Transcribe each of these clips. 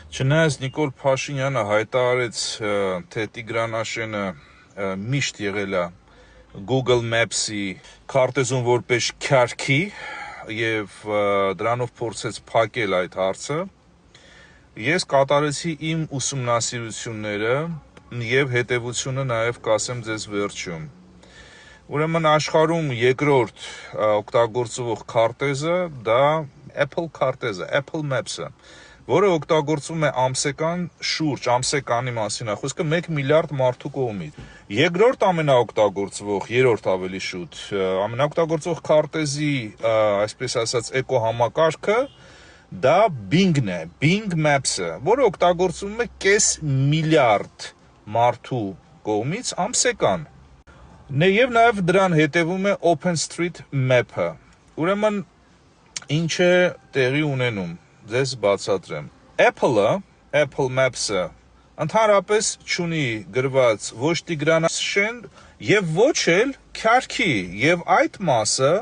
Չնայած Նիկոլ Փաշինյանը հայտարարեց, թե Տիգրան Աշենը միշտ եղել է Google Maps-ի քարտեզում որպես քյարքի եւ դրանով փորձեց փակել այդ հարցը, ես կատարեցի իմ ուսումնասիրությունները եւ հետեւությունը նաեւ կասեմ ձեզ վերջում։ Ուրեմն աշխարհում երկրորդ օգտագործվող քարտեզը դա Apple քարտեզը, Apple Maps-ը, որը օգտագործվում է ամսեկանի մասին է խոսքը 1 միլիարդ մարդու կողմից։ Երկրորդ ամենաօգտագործվող, երրորդ ավելի շուտ, ամենաօգտագործվող քարտեզի, այսպես ասած, էկոհամակարգը դա Bing-ն է, Bing Maps-ը, որը օգտագործվում է կես միլիարդ մարդու կողմից ամսեկան։ Եվ նաև դրան հետևում է OpenStreetMap-ը։ Ուրեմն ինչ է տեղի ունենում, ձեզ բացատրեմ։ Apple-ը, Apple Maps-ը ընդհանրապես չունի գրված ոչ Տիգրան Աշեն եւ ոչ էլ քյարքի, եւ այդ մասը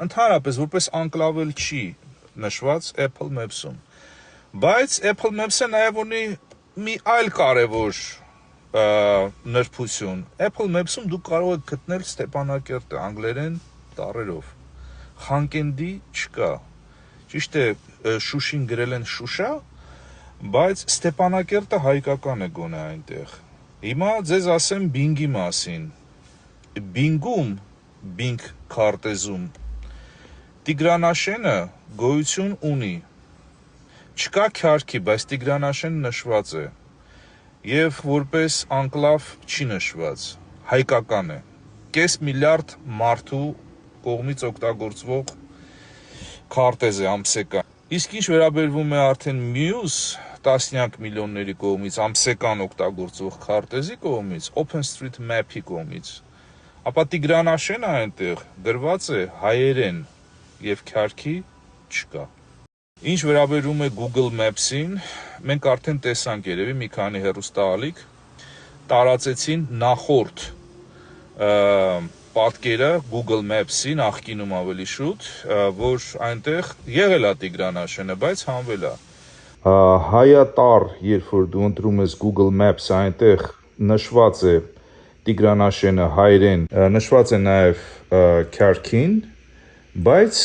ընդհանրապես որպես անկլավել չի նշված Apple Maps-ում։ Բայց Apple Maps-ը նաև ունի մի այլ կարևոր նրբություն։ Apple Maps-ում դուք կարող եք գտնել Ստեփանակերտը անգլերեն տառերով։ Խանկենդի չկա։ Ճիշտ է, Շուշին գրել են Շուշա, բայց Ստեփանակերտը հայկական է գոնե այնտեղ։ Հիմա ձեզ ասեմ Bing-ի մասին։ Bing-ում, Bing քարտեզում Տիգրան Աշենը գոյություն ունի։ Չկա քյարքի, բայց Տիգրան Աշենը նշված է։ Եվ որպես անկլավ չի նշված, հայկական է։ Կես միլիարդ մարդու կողմից օգտագործվող քարտեզ է ամսեկան։ Իսկ ինչ վերաբերվում է արդեն մյուս տասնյակ միլիոնների կողմից ամսեկան օգտագործվող քարտեզի կողմից, OpenStreetMap-ի կողմից, ապա Տիգրան Աշենը այնտեղ գրված է հայերեն եւ քյարքի չկա։ Ինչ վերաբերում է Google Maps-ին, մենք արդեն տեսանք երևի մի քանի հեռուստաալիք տարածեցին նախորդ պատկերը Google Maps-ի նախկինում ավելի շուտ, որ այնտեղ եղել է Տիգրան Աշենը, բայց հանվել է։ Հայատար, երբ որ դու ընտրում ես Google Maps, այնտեղ նշված է Տիգրան Աշենը հայերեն, նշված է նաև քյարքին, բայց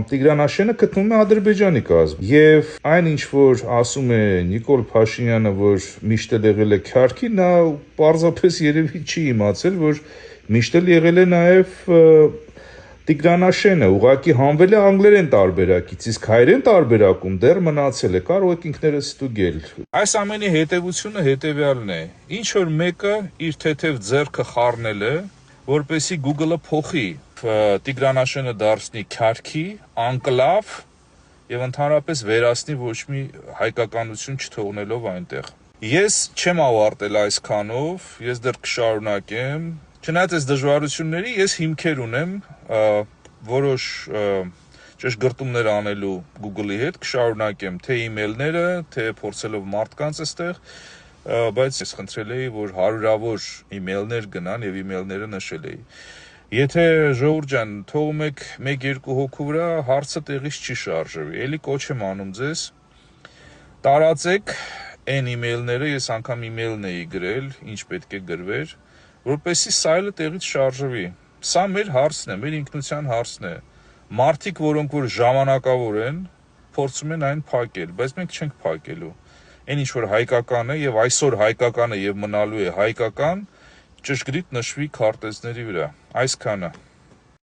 Տիգրան Աշենը գտնվում է Ադրբեջանի կազմում։ Եվ այն ինչ որ ասում է Նիկոլ Փաշինյանը, որ միշտ եղել է քյարքի, նա պարզապես երևի չի իմացել, որ միշտ եղել է նաև Տիգրան Աշենը, ուղղակի հանվել է անգլերեն տարբերակից, իսկ հայերեն տարբերակում դեռ մնացել է, կարող եք ինքներս ստուգել։ Այս ամենի հետևությունը հետևյալն է. ինչ որ մեկը իր թեթև ձեռքը խառնել է, որպեսզի Google-ը փոխի Տիգրան Աշենը դարձնի քյարքի, անկլավ եւ ընդհանրապես վերացնի ոչ մի հայկականություն չթողնելով այնտեղ։ Ես չեմ ավարտել այսքանով, ես դեռ կշարունակեմ։ Չնայած այս դժվարությունների, ես հիմքեր ունեմ որոշ ճշգրտումներ անելու Google-ի հետ, կշարունակեմ թե email-ները, թե փորձելով մարդկանց այստեղ, բայց ես խնդրել էի, որ հարյուրավոր email-ներ գնան եւ email-ները նշել էի։ Եթե ժողովուրդ ջան, թողում եք 1-2 հոգու վրա, հարցը տեղից չի շարժվի։ Էլի կոչ եմ անում ձեզ, տարածեք այն email-ները, ես անգամ email-ն էի գրել, ինչ պետք է գրվեր, որպեսզի սայլը տեղից շարժվի։ Սա մեր հարցն է, մեր ինքնության հարցն է։ Մարդիկ, որոնք որ ժամանակավոր են, փորձում են այն փակել, բայց մենք չենք փակելու։ Այն ինչ որ հայկական է եւ այսօր հայկական է եւ մնալու է հայկական, ճշգրիտ նշվի քարտեզների վրա։ Այսքանը։